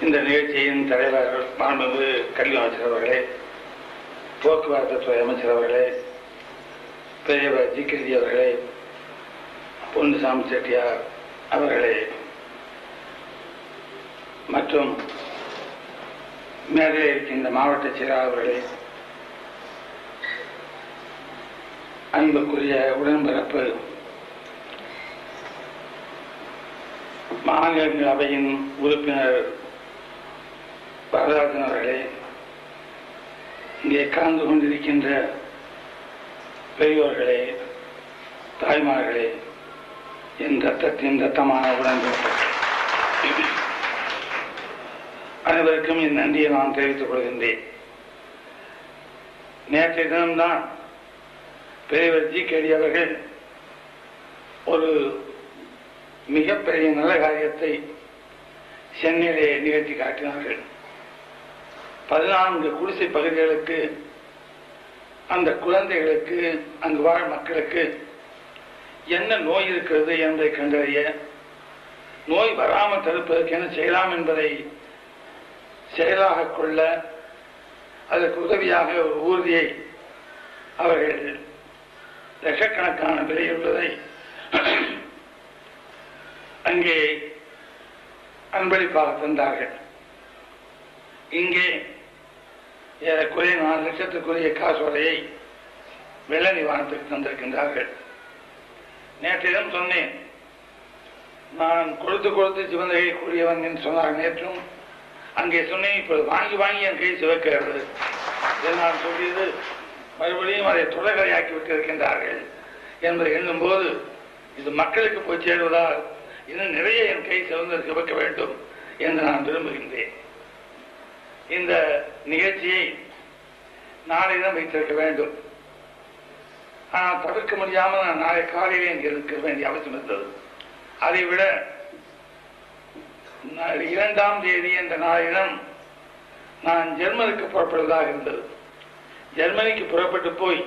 இந்த நிகழ்ச்சியின் தலைவர் மாண்புமிகு கல்வி அமைச்சர் அவர்களே, போக்குவரத்து துறை அமைச்சர் அவர்களே, பெரியவர் ஜிகிருதி அவர்களே, பொன்னுசாமி செட்டியார் அவர்களே மற்றும் மேலே இருக்கின்ற மாவட்ட செயலாளர் அவர்களே, அன்புக்குரிய உடன்பிறப்பு மாநிலங்களவையின் உறுப்பினர் வரதராஜன் அவர்களே, இங்கே கலந்து கொண்டிருக்கின்ற பெரியோர்களே, தாய்மார்களே, என் ரத்தத்தின் ரத்தமான உடன்பிறப்பு அனைவருக்கும் என் நன்றியை நான் தெரிவித்துக் கொள்கின்றேன். நேற்றைய தினம்தான் பெரியவர் ஜிகேடி அவர்கள் ஒரு மிகப்பெரிய நல்ல காரியத்தை சென்னையிலே நிகழ்த்தி காட்டினார்கள். 14 குடிசை பகுதிகளுக்கு அந்த குழந்தைகளுக்கு அங்கு வாழ் மக்களுக்கு என்ன நோய் இருக்கிறது என்பதை கண்டறிய, நோய் வராமல் தடுப்பதற்கு என்ன செய்யலாம் என்பதை செயலாக கொள்ள அதற்கு உதவியாக ஒரு ஊர்தியை அவர்கள் லட்சக்கணக்கான விலையுள்ளதை அங்கே அன்பளிப்பாக தந்தார்கள். இங்கே ஏறக்குறைய 4 லட்சத்துக்குரிய காசோலையை வெள்ள நிவாரணத்துக்கு தந்திருக்கின்றார்கள். நேற்றிடம் சொன்னேன், நான் கொடுத்து சிவந்தகை கூடியவன் என்று சொன்னார். நேற்றும் அங்கே சொன்னேன், இப்போது வாங்கி என் கை சிவக்கிறது. நான் சொல்லியது மறுபடியும் அதை தொடர்கதையாக்கி விட்டிருக்கின்றார்கள் என்பதை எண்ணும்போது இது மக்களுக்கு போய் சேருவதால் இன்னும் நிறைய என் கை சிவக்க வேண்டும் என்று நான் விரும்புகின்றேன். இந்த நிகழ்ச்சியை நாளையிடம் வைத்திருக்க வேண்டும். ஆனால் தவிர்க்க முடியாமல் நான் நாளை காலையிலே இங்கே இருக்க வேண்டிய அவசியம் இருந்தது. அதைவிட 2ஆம் தேதி என்ற நாளிடம் நான் ஜெர்மனிக்கு புறப்படுவதாக இருந்தது. ஜெர்மனிக்கு புறப்பட்டு போய்